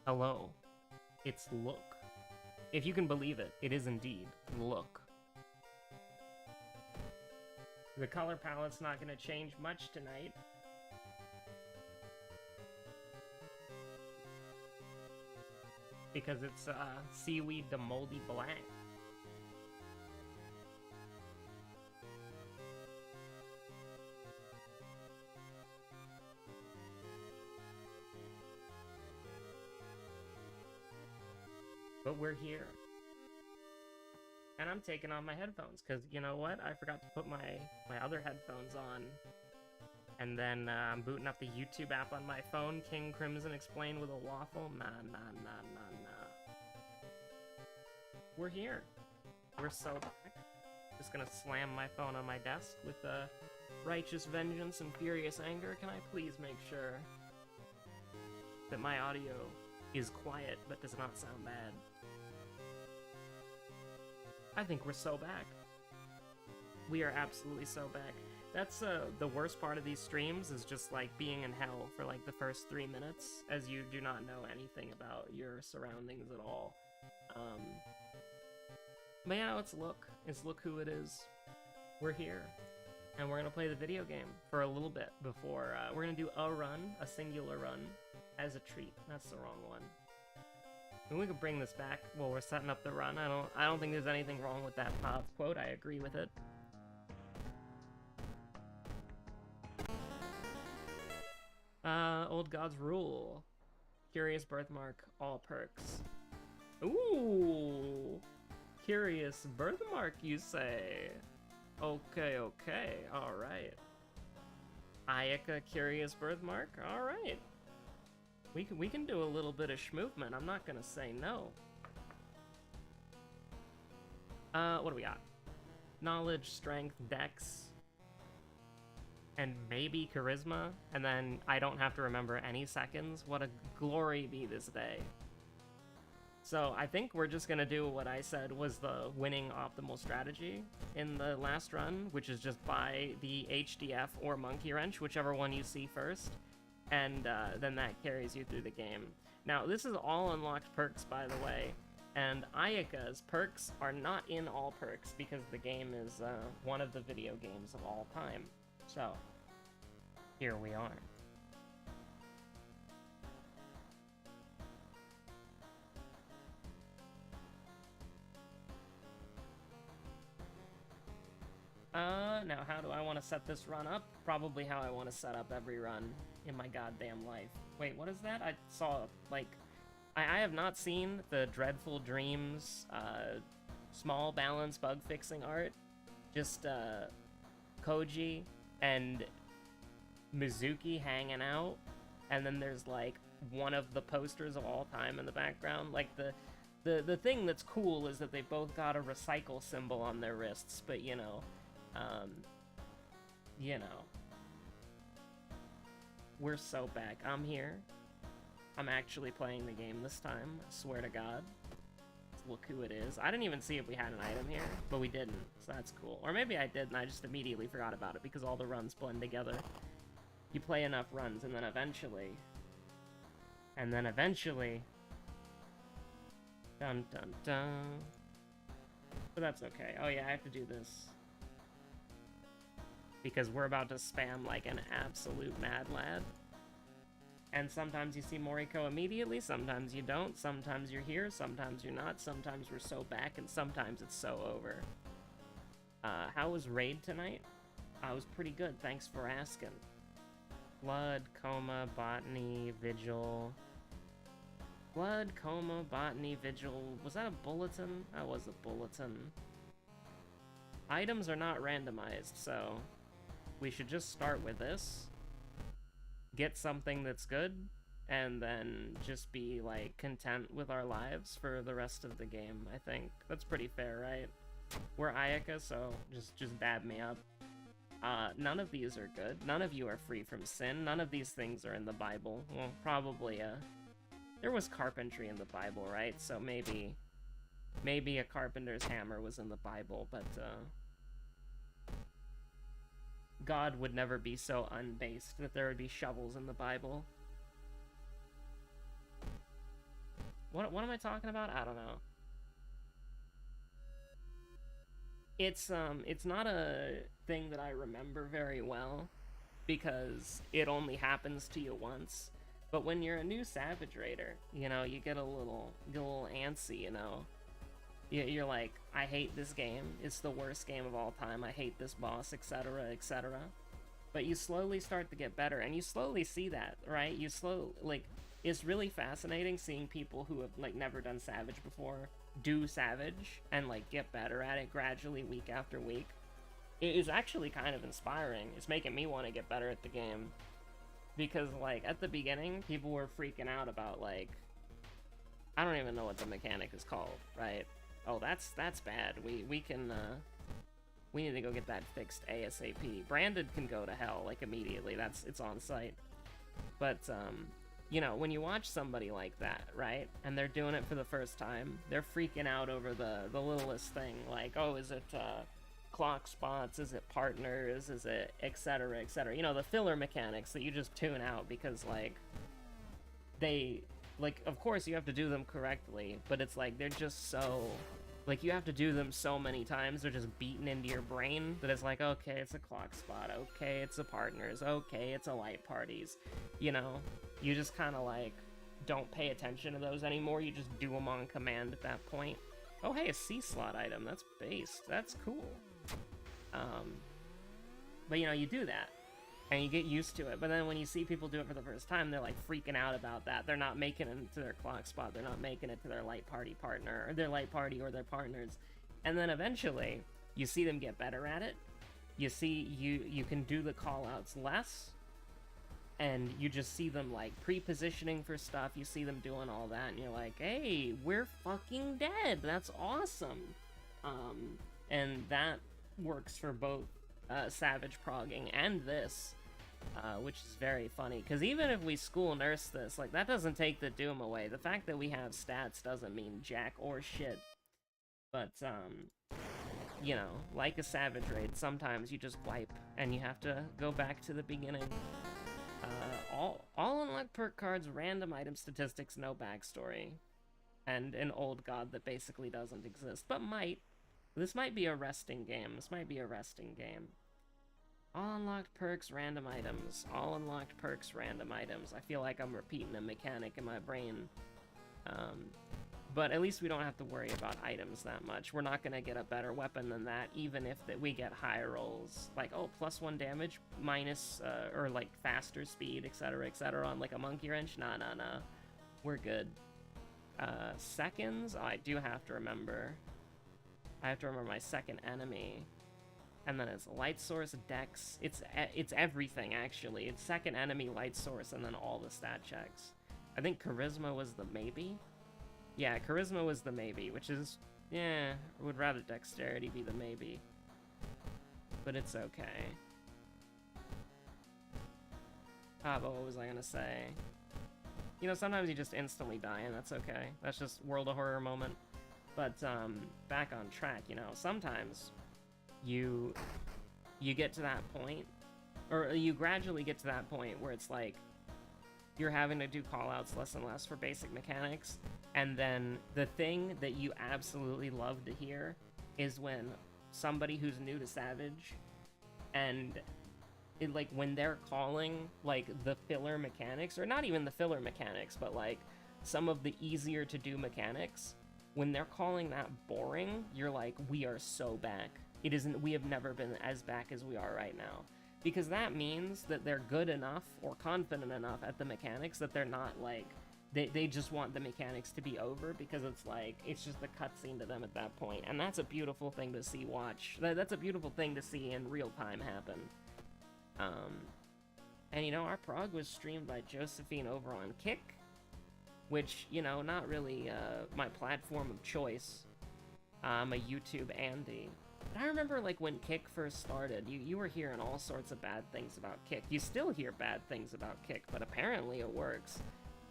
Hello. It's look. If you can believe it, it is indeed look. The color palette's not going to change much tonight. Because it's seaweed to moldy black. But we're here. And I'm taking off my headphones, because you know what? I forgot to put my other headphones on. And then I'm booting up the YouTube app on my phone, King Crimson Explained with a waffle. Nah. We're here. We're so back. Just gonna slam my phone on my desk with righteous vengeance and furious anger. Can I please make sure that my audio is quiet but does not sound bad? I think we're so back. We are absolutely so back. That's the worst part of these streams, is just like being in hell for like the first 3 minutes, as you do not know anything about your surroundings at all. But yeah, it's look who it is. We're here, and we're gonna play the video game for a little bit before we're gonna do a singular run, as a treat. That's the wrong one. And we could bring this back while we're setting up the run. I don't think there's anything wrong with that Pods quote. I agree with it. Old Gods Rule. Curious birthmark, all perks. Ooh! Curious birthmark, you say? Okay, alright. Ayaka Curious birthmark? Alright. We can do a little bit of schmovement, I'm not gonna say no. What do we got? Knowledge, strength, dex, and maybe charisma, and then I don't have to remember any seconds. What a glory be this day. So I think we're just gonna do what I said was the winning optimal strategy in the last run, which is just buy the HDF or Monkey Wrench, whichever one you see first, and then that carries you through the game. Now, this is all unlocked perks, by the way, and Ayaka's perks are not in all perks because the game is one of the video games of all time. So, here we are. Now how do I want to set this run up? Probably how I want to set up every run in my goddamn life. Wait, what is that? I saw, like, I have not seen the Dreadful Dreams, small balance bug fixing art. Just, Koji and Mizuki hanging out, and then there's, like, one of the posters of all time in the background. Like, the thing that's cool is that they both got a recycle symbol on their wrists, but, you know, we're so back. I'm here. I'm actually playing the game this time, I swear to God. Let's look who it is. I didn't even see if we had an item here, but we didn't, so that's cool. Or maybe I did and I just immediately forgot about it because all the runs blend together. You play enough runs and then eventually... Dun dun dun. But that's okay. Oh yeah, I have to do this. Because we're about to spam like an absolute mad lad. And sometimes you see Moriko immediately, sometimes you don't, sometimes you're here, sometimes you're not, sometimes we're so back, and sometimes it's so over. How was Raid tonight? I was pretty good, thanks for asking. Blood, Coma, Botany, Vigil... Blood, Coma, Botany, Vigil... Was that a bulletin? That was a bulletin. Items are not randomized, so... we should just start with this. Get something that's good, and then just be, like, content with our lives for the rest of the game, I think. That's pretty fair, right? We're Ayaka, so just dab me up. None of these are good. None of you are free from sin. None of these things are in the Bible. Well, probably, there was carpentry in the Bible, right? So maybe a carpenter's hammer was in the Bible, but, God would never be so unbased that there would be shovels in the Bible. What am I talking about? I don't know. It's not a thing that I remember very well because it only happens to you once. But when you're a new Savage Raider, you know, you get a little antsy, you know. You're like, I hate this game. It's the worst game of all time. I hate this boss, etc., etc. But you slowly start to get better, and you slowly see that, right? Like, it's really fascinating seeing people who have, like, never done Savage before do Savage and, like, get better at it gradually week after week. It is actually kind of inspiring. It's making me want to get better at the game. Because, like, at the beginning, people were freaking out about, like, I don't even know what the mechanic is called, right? Oh, that's bad. We need to go get that fixed ASAP. Branded can go to hell, like, immediately. It's on site. But, you know, when you watch somebody like that, right? And they're doing it for the first time, they're freaking out over the littlest thing. Like, oh, is it, clock spots? Is it partners? Is it etc., etc.? You know, the filler mechanics that you just tune out because, like, they... Like, of course you have to do them correctly, but it's like, they're just so... Like, you have to do them so many times, they're just beaten into your brain, that it's like, okay, it's a clock spot, okay, it's a partners, okay, it's a light parties. You know? You just kind of, like, don't pay attention to those anymore, you just do them on command at that point. Oh, hey, a C-slot item, that's based, that's cool. But, you know, you do that. And you get used to it, but then when you see people do it for the first time, they're like freaking out about that. They're not making it to their clock spot, they're not making it to their light party partner, or their light party or their partners. And then eventually, you see them get better at it. You see you can do the call-outs less, and you just see them like pre-positioning for stuff, you see them doing all that, and you're like, hey, we're fucking dead, that's awesome. And that works for both Savage progging and this, which is very funny, because even if we school nurse this, like, that doesn't take the doom away. The fact that we have stats doesn't mean jack or shit. But, you know, like a Savage Raid, sometimes you just wipe, and you have to go back to the beginning. All unlocked perk cards, random item statistics, no backstory. And an old god that basically doesn't exist, but might. This might be a resting game. This might be a resting game. All unlocked perks, random items. All unlocked perks, random items. I feel like I'm repeating a mechanic in my brain. But at least we don't have to worry about items that much. We're not going to get a better weapon than that, even if we get high rolls. Like, oh, +1 damage, minus, or like faster speed, etc., etc. on like a monkey wrench. Nah. We're good. Seconds? Oh, I do have to remember. I have to remember my second enemy. And then it's light source, dex. It's everything, actually. It's second enemy, light source, and then all the stat checks. I think charisma was the maybe? Yeah, charisma was the maybe, which is... Yeah, I would rather dexterity be the maybe. But it's okay. But what was I gonna say? You know, sometimes you just instantly die, and that's okay. That's just World of Horror moment. But, back on track, you know, sometimes you get to that point, or you gradually get to that point where it's like, you're having to do callouts less and less for basic mechanics, and then the thing that you absolutely love to hear is when somebody who's new to Savage, and it, like, when they're calling, like, the filler mechanics, or not even the filler mechanics, but, like, some of the easier to do mechanics, when they're calling that boring, you're like, we are so back. We have never been as back as we are right now. Because that means that they're good enough or confident enough at the mechanics that they're not like, they just want the mechanics to be over, because it's like, it's just a cutscene to them at that point. And that's a beautiful thing to see that's a beautiful thing to see in real time happen. And you know, our prog was streamed by Josephine over on Kick, which, you know, not really my platform of choice. I'm a YouTube Andy. But I remember, like, when Kick first started, you were hearing all sorts of bad things about Kick. You still hear bad things about Kick, but apparently it works.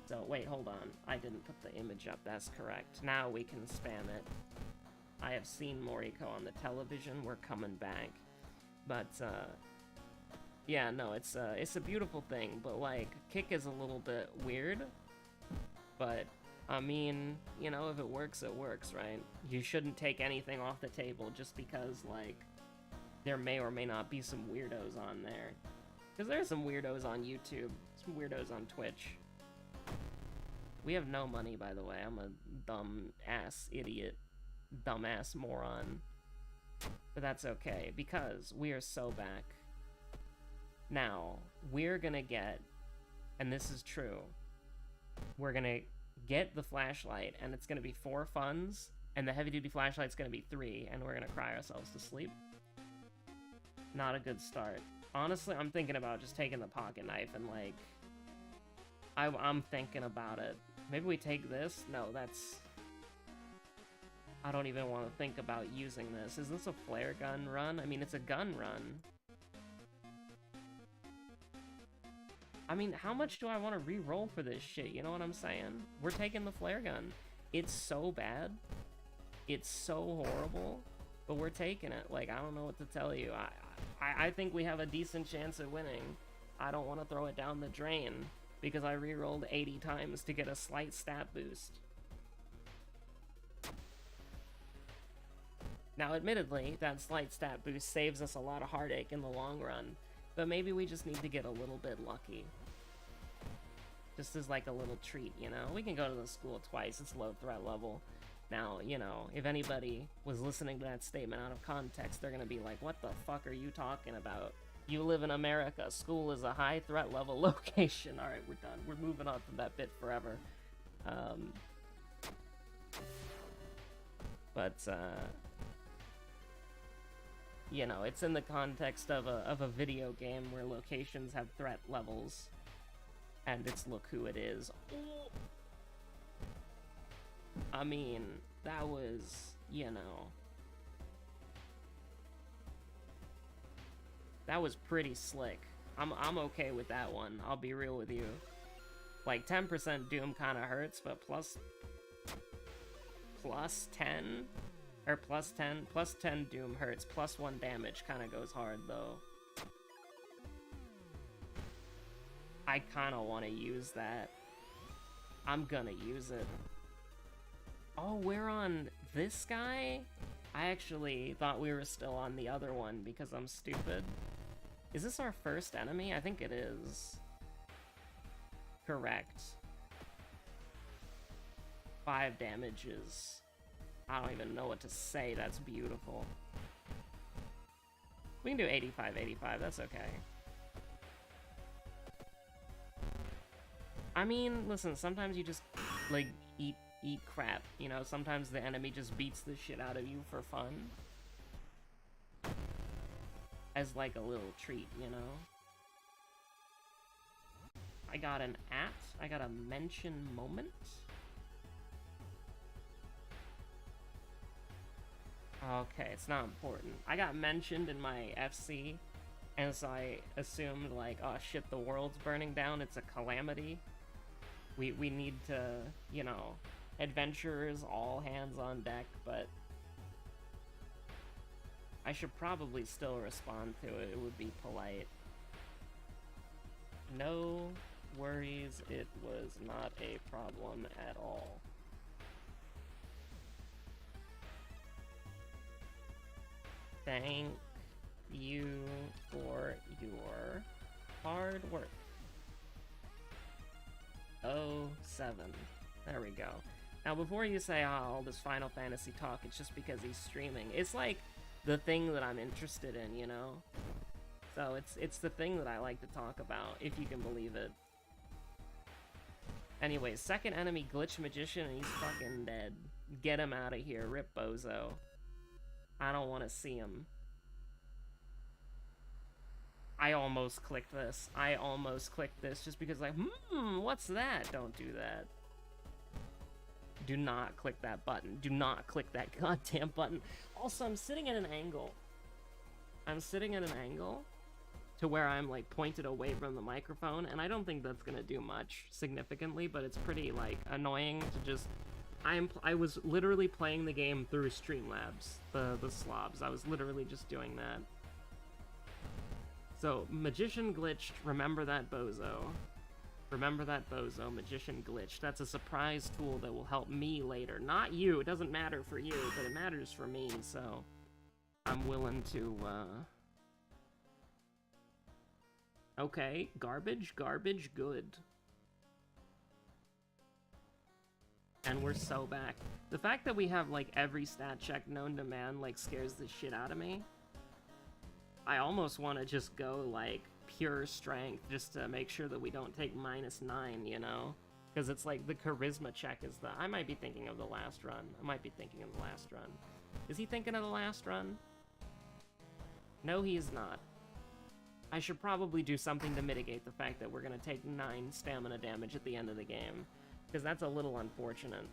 So, wait, hold on. I didn't put the image up, that's correct. Now we can spam it. I have seen Moriko on the television, we're coming back. But, yeah, no, it's a beautiful thing, but, like, Kick is a little bit weird. But I mean, you know, if it works, right? You shouldn't take anything off the table just because, like, there may or may not be some weirdos on there. Because there are some weirdos on YouTube, some weirdos on Twitch. We have no money, by the way. I'm a dumb-ass idiot, dumbass moron. But that's okay, because we are so back. Now, we're gonna get, and this is true, we're gonna get the flashlight, and it's gonna be 4 funds, and the heavy-duty flashlight's gonna be 3, and we're gonna cry ourselves to sleep. Not a good start. Honestly, I'm thinking about just taking the pocket knife and, like, I'm thinking about it. Maybe we take this? No, that's... I don't even want to think about using this. Is this a flare gun run? I mean, it's a gun run. I mean, how much do I want to re-roll for this shit? You know what I'm saying? We're taking the flare gun. It's so bad. It's so horrible. But we're taking it. Like, I don't know what to tell you. I think we have a decent chance of winning. I don't want to throw it down the drain because I re-rolled 80 times to get a slight stat boost. Now, admittedly, that slight stat boost saves us a lot of heartache in the long run, but maybe we just need to get a little bit lucky. Just as like a little treat, you know? We can go to the school twice, it's low threat level. Now, you know, if anybody was listening to that statement out of context, they're gonna be like, what the fuck are you talking about? You live in America, school is a high threat level location. Alright, we're done. We're moving on from that bit forever. You know, it's in the context of a video game where locations have threat levels, and it's look who it is. I mean, that was, you know, that was pretty slick. I'm okay with that one, I'll be real with you. Like, 10% Doom kinda hurts, but plus 10? Or plus 10 Doom hurts, plus 1 damage kinda goes hard, though. I kinda wanna use that. I'm gonna use it. Oh, we're on this guy? I actually thought we were still on the other one because I'm stupid. Is this our first enemy? I think it is. Correct. 5 damages. I don't even know what to say, that's beautiful. We can do 85, that's okay. I mean, listen, sometimes you just, like, eat crap, you know? Sometimes the enemy just beats the shit out of you for fun. As, like, a little treat, you know? I got an I got a mention moment. Okay, it's not important. I got mentioned in my FC, and so I assumed, like, oh shit, the world's burning down, it's a calamity. We need to, you know, adventurers, all hands on deck, but I should probably still respond to it. It would be polite. No worries, it was not a problem at all. Thank you for your hard work. 07. There we go. Now, before you say, oh, all this Final Fantasy talk, it's just because he's streaming. It's like the thing that I'm interested in, you know? So it's the thing that I like to talk about, if you can believe it. Anyways, second enemy, Glitch Magician, and he's fucking dead. Get him out of here, rip bozo. I don't want to see him. I almost clicked this. I almost clicked this just because, like, what's that? Don't do that. Do not click that button. Do not click that goddamn button. Also, I'm sitting at an angle. I'm sitting at an angle to where I'm, like, pointed away from the microphone, and I don't think that's gonna do much significantly, but it's pretty, like, annoying to just... I was literally playing the game through Streamlabs, the slobs. I was literally just doing that. So, Magician glitched, remember that bozo. Remember that Bozo Magician glitch. That's a surprise tool that will help me later. Not you. It doesn't matter for you, but it matters for me, so I'm willing to, Okay, garbage, good. And we're so back. The fact that we have, like, every stat check known to man, like, scares the shit out of me. I almost want to just go, like, pure strength, just to make sure that we don't take -9, you know? Because it's like, the charisma check is the... I might be thinking of the last run. I might be thinking of the last run. Is he thinking of the last run? No, he is not. I should probably do something to mitigate the fact that we're going to take 9 stamina damage at the end of the game. Because that's a little unfortunate.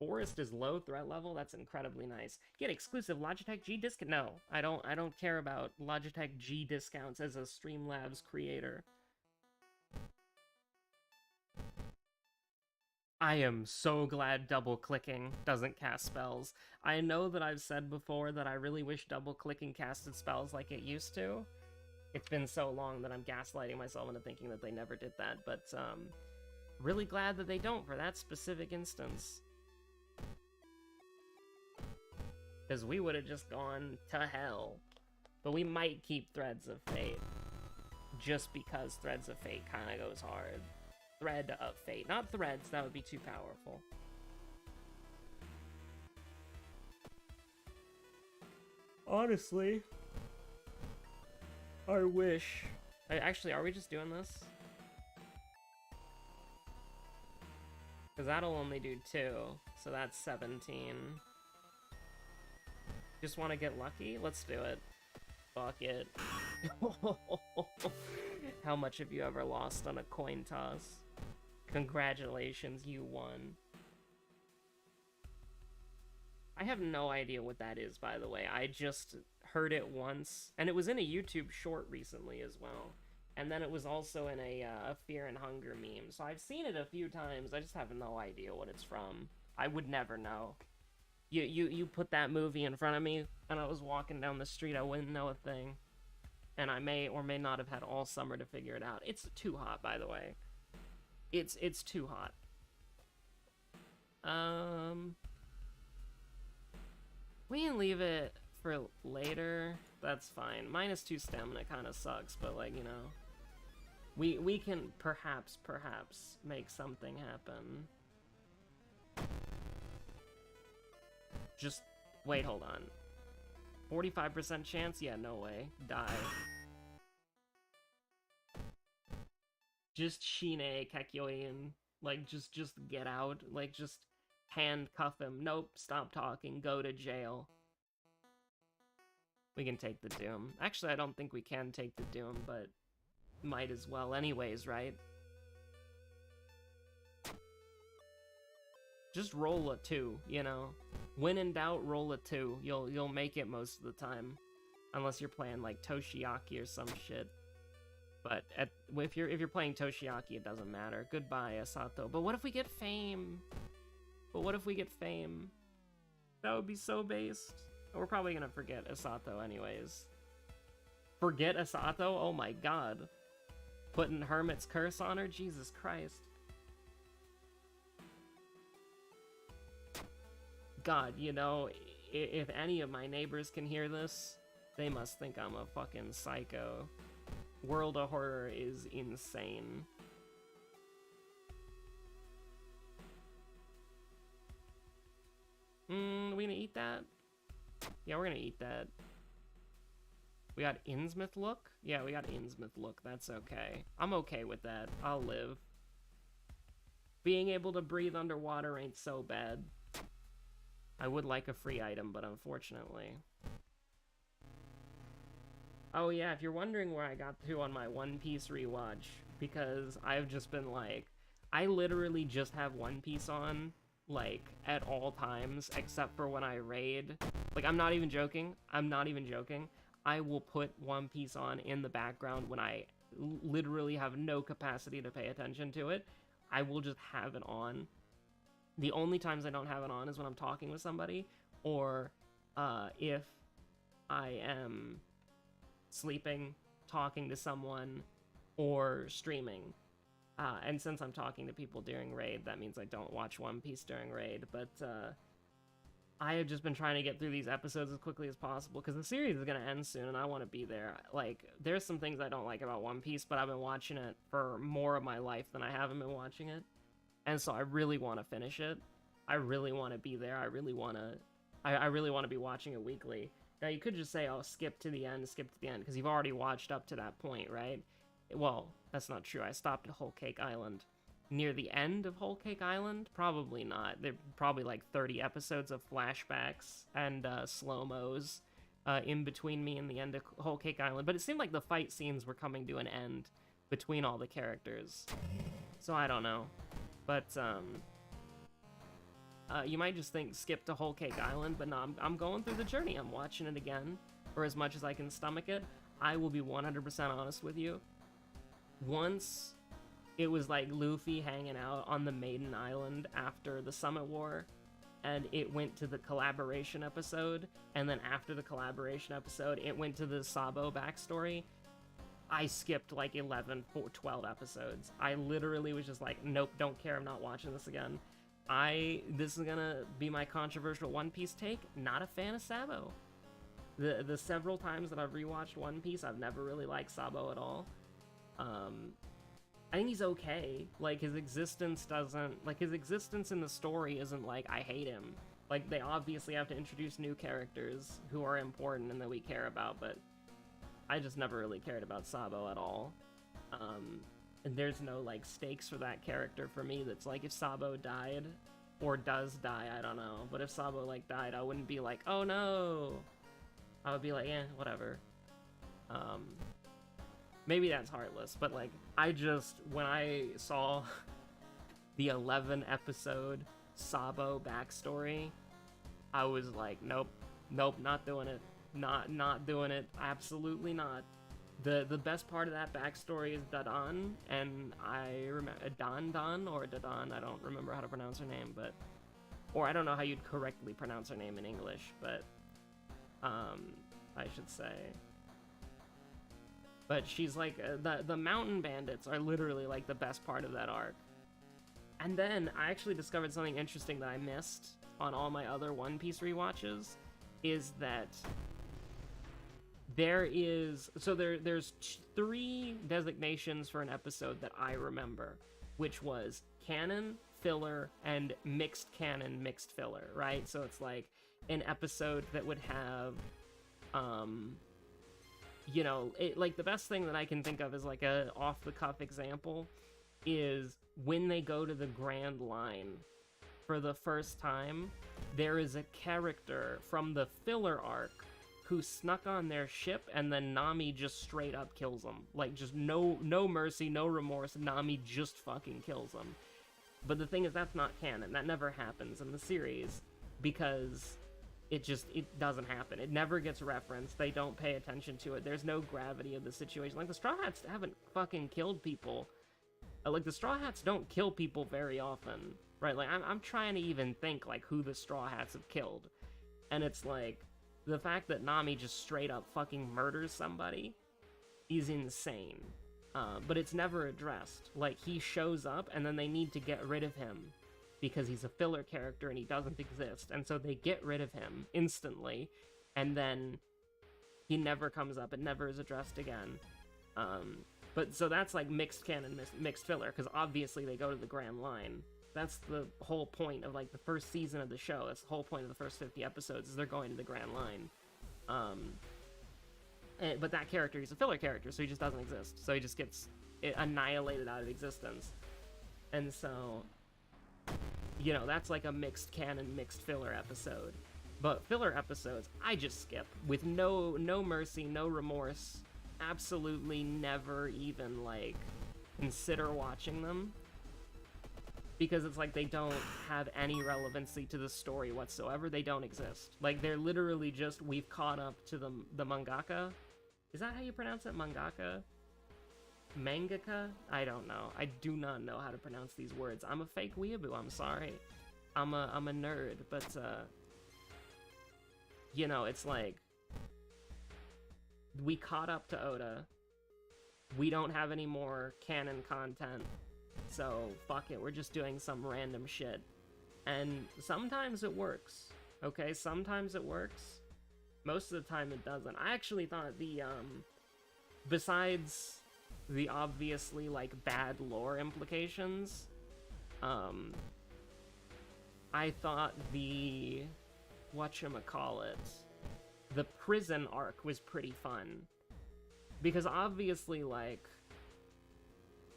Forest is low threat level. That's incredibly nice. Get exclusive Logitech G discount. No, I don't care about Logitech G discounts as a Streamlabs creator. I am so glad double-clicking doesn't cast spells. I know that I've said before that I really wish double-clicking casted spells like it used to. It's been so long that I'm gaslighting myself into thinking that they never did that, but really glad that they don't for that specific instance. Because we would have just gone to hell. But we might keep Threads of Fate. Just because Threads of Fate kind of goes hard. Thread of Fate. Not Threads, that would be too powerful. Honestly, I wish... Actually, are we just doing this? Because that'll only do 2, so that's 17. Just want to get lucky? Let's do it. Fuck it. How much have you ever lost on a coin toss? Congratulations, you won. I have no idea what that is, by the way. I just heard it once, and it was in a YouTube short recently as well. And then it was also in a Fear and Hunger meme. So I've seen it a few times, I just have no idea what it's from. I would never know. You put that movie in front of me, and I was walking down the street, I wouldn't know a thing. And I may or may not have had all summer to figure it out. It's too hot, by the way. It's too hot. We can leave it for later. That's fine. -2 stamina kind of sucks, but, like, you know, we can perhaps make something happen. Just wait, hold on. 45% chance? Yeah, no way. Die. Just Shine Kakyoin. Like, just get out. Like, just handcuff him. Nope, stop talking. Go to jail. We can take the Doom. Actually, I don't think we can take the Doom, but might as well anyways, right? Just roll a 2, you know? When in doubt, roll a 2. You'll make it most of the time. Unless you're playing, like, Toshiaki or some shit. But if you're playing Toshiaki, it doesn't matter. Goodbye, Asato. But what if we get fame? But what if we get fame? That would be so based. We're probably gonna forget Asato anyways. Forget Asato? Oh my god. Putting Hermit's Curse on her? Jesus Christ. God, you know, if any of my neighbors can hear this, they must think I'm a fucking psycho. World of Horror is insane. We gonna eat that? Yeah, we're gonna eat that. We got Innsmouth look? Yeah, we got Innsmouth look. That's okay. I'm okay with that. I'll live. Being able to breathe underwater ain't so bad. I would like a free item, but unfortunately. Oh yeah, if you're wondering where I got to on my One Piece rewatch, because I've just been like, I literally just have One Piece on, like, at all times, except for when I raid. Like, I'm not even joking. I'm not even joking. I will put One Piece on in the background when I literally have no capacity to pay attention to it. I will just have it on. The only times I don't have it on is when I'm talking with somebody, or if I am sleeping, talking to someone, or streaming. And since I'm talking to people during raid, that means I don't watch One Piece during raid, but I have just been trying to get through these episodes as quickly as possible, because the series is going to end soon, and I want to be there. Like, there's some things I don't like about One Piece, but I've been watching it for more of my life than I haven't been watching it, and so I really want to finish it. I really want to be there. I really want to be watching it weekly. Now, you could just say, oh, skip to the end, because you've already watched up to that point, right? Well, that's not true. I stopped at Whole Cake Island. Near the end of Whole Cake Island? Probably not. There are probably like 30 episodes of flashbacks and slow-mos in between me and the end of Whole Cake Island. But it seemed like the fight scenes were coming to an end between all the characters. So I don't know. But you might just think skip to Whole Cake Island, but no, I'm going through the journey. I'm watching it again for as much as I can stomach it. I will be 100% honest with you. Once it was like Luffy hanging out on the Maiden Island after the Summit War, and it went to the collaboration episode, and then after the collaboration episode, it went to the Sabo backstory, I skipped like 11 or 12 episodes. I literally was just like, nope, don't care, I'm not watching this again. This is gonna be my controversial One Piece take, not a fan of Sabo. The several times that I've rewatched One Piece, I've never really liked Sabo at all. I think he's okay. Like, his existence in the story isn't like, I hate him. Like, they obviously have to introduce new characters who are important and that we care about, but I just never really cared about Sabo at all. And there's no, like, stakes for that character for me that's like, if Sabo died, or does die, I don't know. But if Sabo, like, died, I wouldn't be like, oh no! I would be like, eh, whatever. Maybe that's heartless, but, like, when I saw the 11-episode Sabo backstory, I was like, nope, not doing it. Not doing it. Absolutely not. The best part of that backstory is Dadan, and I remember Dan or Dadan, I don't remember how to pronounce her name, but, or I don't know how you'd correctly pronounce her name in English, but, I should say. But she's like, the mountain bandits are literally like the best part of that arc. And then I actually discovered something interesting that I missed on all my other One Piece rewatches, is that there's 3 designations for an episode that I remember, which was canon, filler, and mixed canon, mixed filler, right? So it's like an episode that would have, you know, like, the best thing that I can think of is like a off-the-cuff example is when they go to the Grand Line for the first time, there is a character from the filler arc who snuck on their ship, and then Nami just straight up kills them. Like, just no mercy, no remorse, Nami just fucking kills them. But the thing is, that's not canon. That never happens in the series, because it doesn't happen. It never gets referenced. They don't pay attention to it. There's no gravity of the situation. Like, the Straw Hats haven't fucking killed people. Like, the Straw Hats don't kill people very often, right? Like, I'm trying to even think, like, who the Straw Hats have killed. And it's like, the fact that Nami just straight up fucking murders somebody is insane. But it's never addressed. Like, he shows up, and then they need to get rid of him because he's a filler character and he doesn't exist. And so they get rid of him instantly, and then he never comes up. It never is addressed again. But so that's like mixed canon, mixed filler, because obviously they go to the Grand Line. That's the whole point of, like, the first season of the show. That's the whole point of the first 50 episodes, is they're going to the Grand Line. But that character, he's a filler character, so he just doesn't exist. So he just gets annihilated out of existence. And so, you know, that's like a mixed canon, mixed filler episode. But filler episodes, I just skip. With no mercy, no remorse. Absolutely never even, like, consider watching them. Because it's like they don't have any relevancy to the story whatsoever. They don't exist. Like, they're literally just, we've caught up to the mangaka. Is that how you pronounce it? Mangaka? Mangaka? I don't know. I do not know how to pronounce these words. I'm a fake weeaboo, I'm sorry. I'm a nerd, but, you know, it's like, we caught up to Oda. We don't have any more canon content, so fuck it, we're just doing some random shit. And sometimes it works, okay? Sometimes it works. Most of the time it doesn't. I actually thought the, besides the obviously, like, bad lore implications, I thought the, whatchamacallit, the prison arc was pretty fun. Because obviously, like,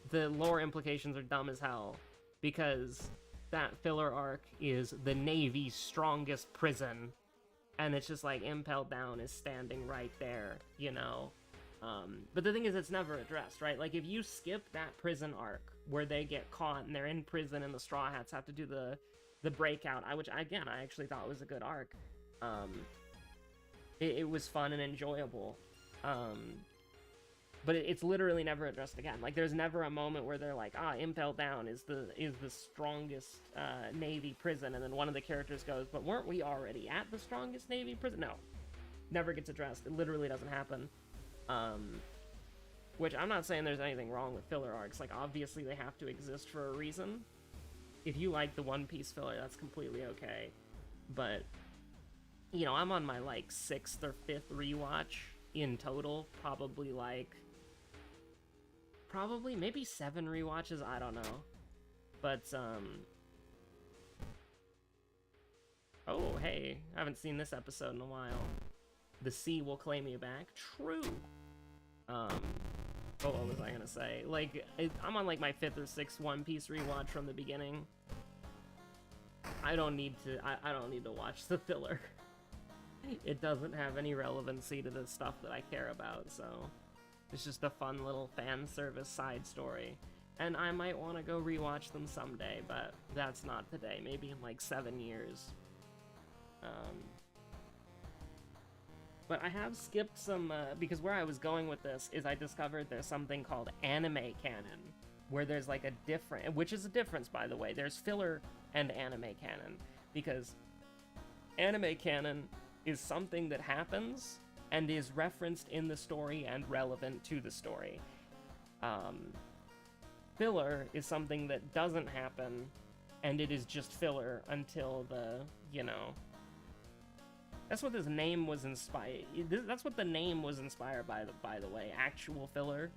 the lore implications are dumb as hell, because that filler arc is the Navy's strongest prison, and it's just like Impel Down is standing right there, you know? But the thing is, it's never addressed, right? Like, if you skip that prison arc, where they get caught and they're in prison and the Straw Hats have to do the breakout, which, again, I actually thought was a good arc. It was fun and enjoyable. But it's literally never addressed again. Like, there's never a moment where they're like, Impel Down is the strongest Navy prison, and then one of the characters goes, but weren't we already at the strongest Navy prison? No. Never gets addressed. It literally doesn't happen. Which, I'm not saying there's anything wrong with filler arcs. Like, obviously they have to exist for a reason. If you like the One Piece filler, that's completely okay. But, you know, I'm on my, like, 6th or 5th rewatch in total. Probably maybe 7 rewatches, I don't know. But, oh, hey, I haven't seen this episode in a while. The sea will claim you back. True. What was I gonna say? Like, I'm on, like, my 5th or 6th One Piece rewatch from the beginning. I don't need to watch the filler. It doesn't have any relevancy to the stuff that I care about, so it's just a fun little fan service side story. And I might want to go rewatch them someday, but that's not today. Maybe in like 7 years. But I have skipped some, because where I was going with this is I discovered there's something called anime canon, where there's like a different, which is a difference, by the way. There's filler and anime canon, because anime canon is something that happens and is referenced in the story and relevant to the story. Filler is something that doesn't happen, and it is just filler until the, you know... That's what this name was inspired... That's what the name was inspired by, the way, actual filler.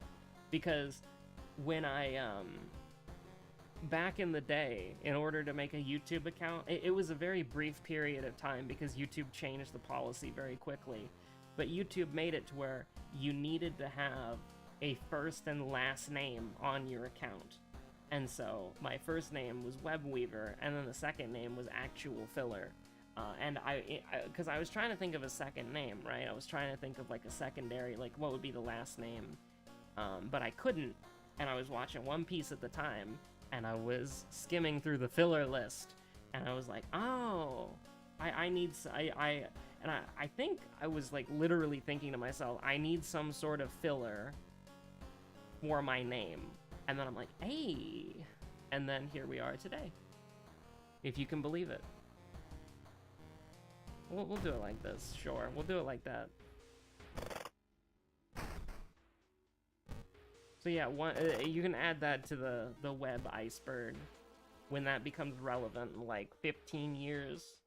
Because when I, back in the day, in order to make a YouTube account, it was a very brief period of time because YouTube changed the policy very quickly. But YouTube made it to where you needed to have a first and last name on your account. And so my first name was Webweaver, and then the second name was Actual Filler. And because I was trying to think of a second name, right? I was trying to think of like a secondary, like what would be the last name. But I couldn't, and I was watching One Piece at the time, and I was skimming through the filler list, and I was like, oh, I think I was like literally thinking to myself, I need some sort of filler for my name. And then I'm like, hey, and then here we are today, if you can believe it. We'll do it like this, sure. We'll do it like that. So yeah, you can add that to the web iceberg when that becomes relevant in like 15 years.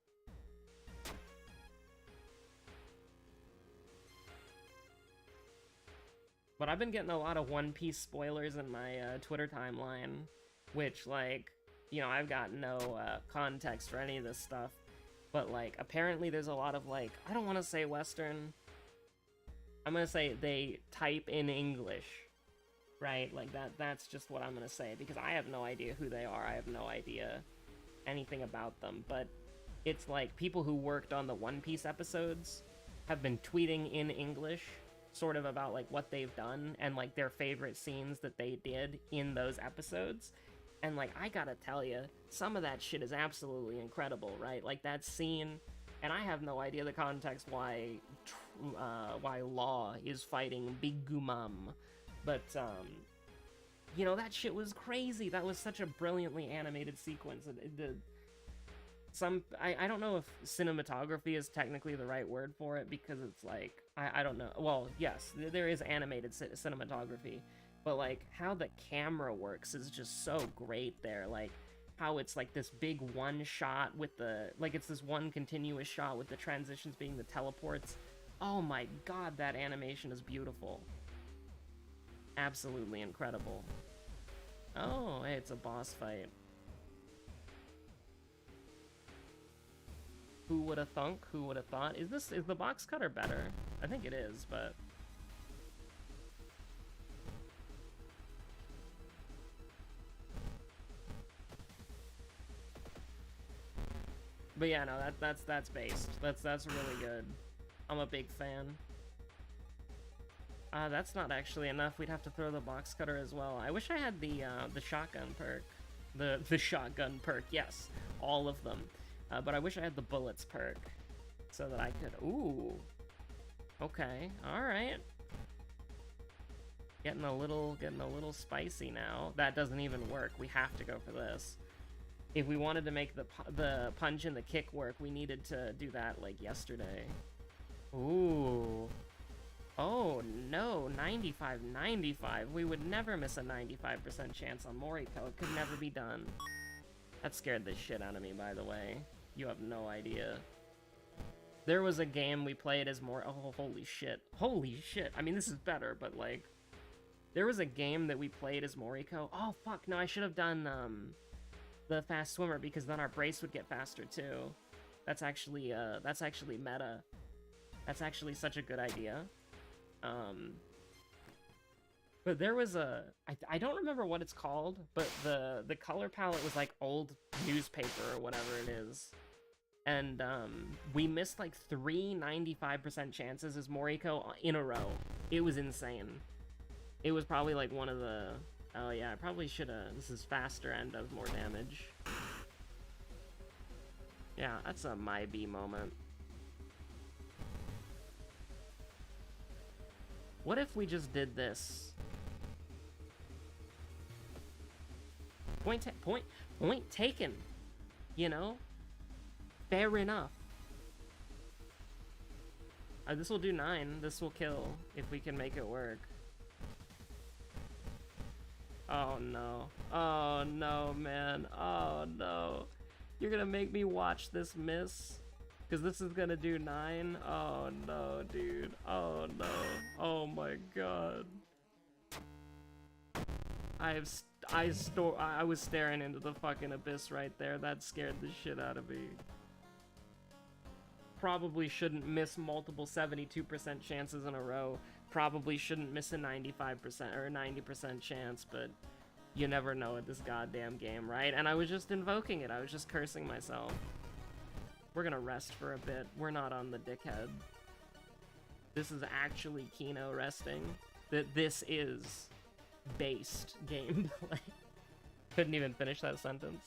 But I've been getting a lot of One Piece spoilers in my Twitter timeline, which, like, you know, I've got no context for any of this stuff. But, like, apparently there's a lot of, like, I don't want to say Western. I'm going to say they type in English, right? Like, that's just what I'm going to say, because I have no idea who they are. I have no idea anything about them. But it's like people who worked on the One Piece episodes have been tweeting in English, sort of about, like, what they've done and, like, their favorite scenes that they did in those episodes. And, like, I gotta tell you, some of that shit is absolutely incredible, right? Like, that scene, and I have no idea the context why Law is fighting Big Gumam, but, you know, that shit was crazy. That was such a brilliantly animated sequence. I don't know if cinematography is technically the right word for it, because it's like, I don't know. Well, yes, there is animated cinematography, but like how the camera works is just so great there. Like how it's like this big one shot with the, like it's this one continuous shot with the transitions being the teleports. Oh my god, that animation is beautiful. Absolutely incredible. Oh, hey, it's a boss fight. Who would have thunk? Who would have thought? Is the box cutter better? I think it is, but yeah, no, that's based. That's really good. I'm a big fan. That's not actually enough. We'd have to throw the box cutter as well. I wish I had the shotgun perk. The shotgun perk, yes. All of them. But I wish I had the bullets perk. So that I could... Ooh. Okay, alright. Getting a little spicy now. That doesn't even work. We have to go for this. If we wanted to make the punch and the kick work, we needed to do that, like, yesterday. Ooh. Oh, no. 95-95. We would never miss a 95% chance on Moriko. It could never be done. That scared the shit out of me, by the way. You have no idea. There was a game we played as Oh, holy shit. Holy shit. I mean, this is better, but, like... There was a game that we played as Moriko. Oh, fuck. No, I should have done, the fast swimmer, because then our brace would get faster, too. That's actually meta. That's actually such a good idea. But there was a... I don't remember what it's called, but the color palette was, like, old newspaper or whatever it is. And, we missed, like, 3 95% chances as Moriko in a row. It was insane. It was probably, like, one of the... Oh, yeah, I probably should've... This is faster and does more damage. Yeah, that's a my B moment. What if we just did this? Point taken. You know? Fair enough. This will do 9. This will kill if we can make it work. Oh no. Oh no, man. Oh no. You're gonna make me watch this miss? Because this is gonna do 9? Oh no, dude. Oh no. Oh my god. I was staring into the fucking abyss right there. That scared the shit out of me. Probably shouldn't miss multiple 72% chances in a row. Probably shouldn't miss a 95% or a 90% chance, but you never know at this goddamn game, right? And I was just invoking it. I was just cursing myself. We're gonna rest for a bit. We're not on the dickhead. This is actually Kino resting. This is based gameplay. Couldn't even finish that sentence.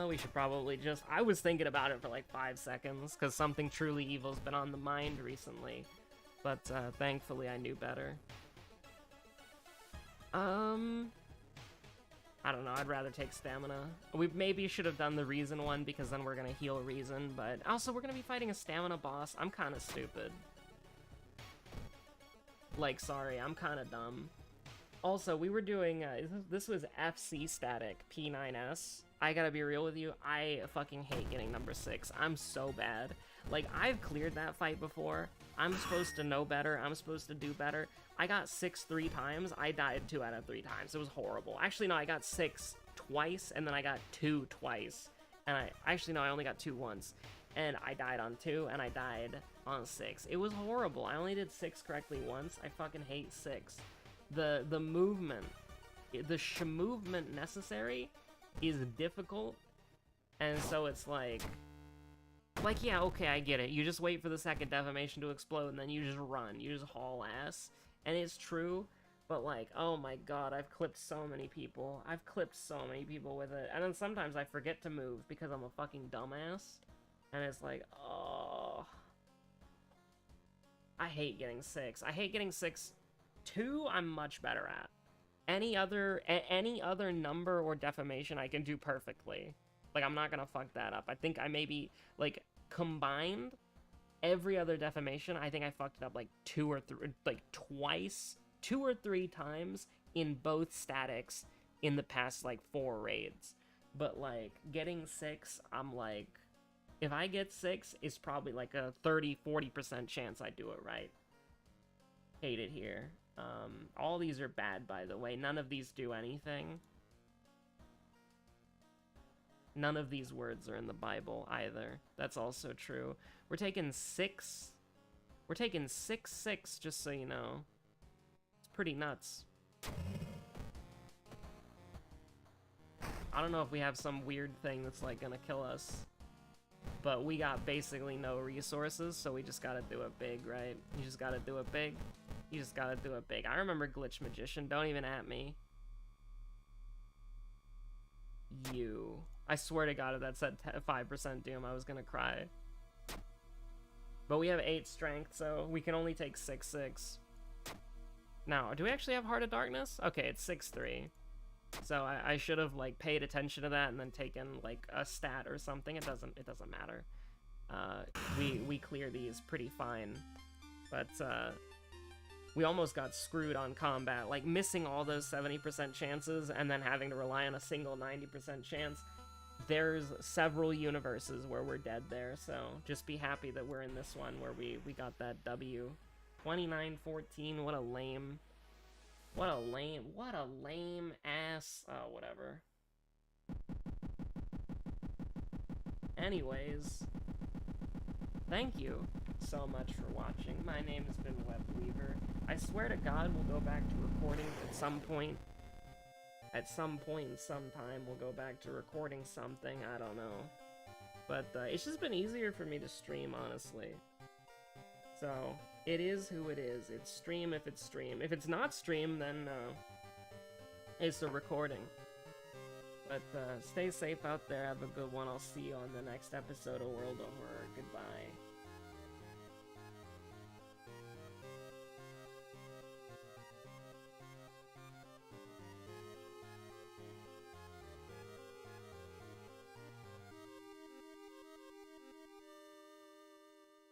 We should probably just... I was thinking about it for like 5 seconds, because something truly evil's been on the mind recently. But, thankfully I knew better. I don't know, I'd rather take stamina. We maybe should have done the Reason one, because then we're gonna heal Reason, but also we're gonna be fighting a stamina boss. I'm kinda stupid. Like, sorry, I'm kinda dumb. Also, we were doing, this was FC static P9S. I gotta be real with you, I fucking hate getting number 6. I'm so bad. Like, I've cleared that fight before. I'm supposed to know better. I'm supposed to do better. I got 6 3 times. I died 2 out of 3 times. It was horrible. Actually, no, I got 6 twice, and then I got 2 twice. And actually, no, I only got 2 once. And I died on 2, and I died on 6. It was horrible. I only did 6 correctly once. I fucking hate 6. The movement, the movement necessary is difficult, and so it's like, yeah, okay, I get it. You just wait for the second defamation to explode, and then you just run. You just haul ass. And it's true, But like, oh my god, I've clipped so many people. I've clipped so many people with it. And then sometimes I forget to move because I'm a fucking dumbass. And it's like, oh. I hate getting 6. I hate getting 6. 2, I'm much better at. Any other number or defamation I can do perfectly. Like, I'm not gonna fuck that up. I think I maybe, like, combined, every other defamation, I think I fucked it up, like, 2 or 3, like, twice, 2 or 3 times in both statics in the past, like, 4 raids. But, like, getting 6, I'm like, if I get 6, it's probably, like, a 30-40% chance I do it right. Hate it here. All these are bad, by the way. None of these do anything. None of these words are in the Bible, either. That's also true. We're taking 6. We're taking 6-6, just so you know. It's pretty nuts. I don't know if we have some weird thing that's, like, gonna kill us. But we got basically no resources, so we just gotta do it big, right? You just gotta do it big. You just gotta do it big. I remember Glitch Magician. Don't even at me. You. I swear to God, if that said 5% Doom, I was gonna cry. But we have 8 strength, so we can only take 6-6. Now, do we actually have Heart of Darkness? Okay, it's 6-3. So I should have, like, paid attention to that and then taken, like, a stat or something. It doesn't matter. We clear these pretty fine. But, we almost got screwed on combat. Like, missing all those 70% chances and then having to rely on a single 90% chance. There's several universes where we're dead there, so just be happy that we're in this one where we got that W. 29-14, what a lame ass, oh, whatever. Anyways, thank you so much for watching. My name has been Webweaver. I swear to God we'll go back to recording at some point. At some point in some time we'll go back to recording something, I don't know. But it's just been easier for me to stream, honestly. So, it is who it is. It's stream if it's stream. If it's not stream, then it's a recording. But stay safe out there, have a good one. I'll see you on the next episode of World of Horror.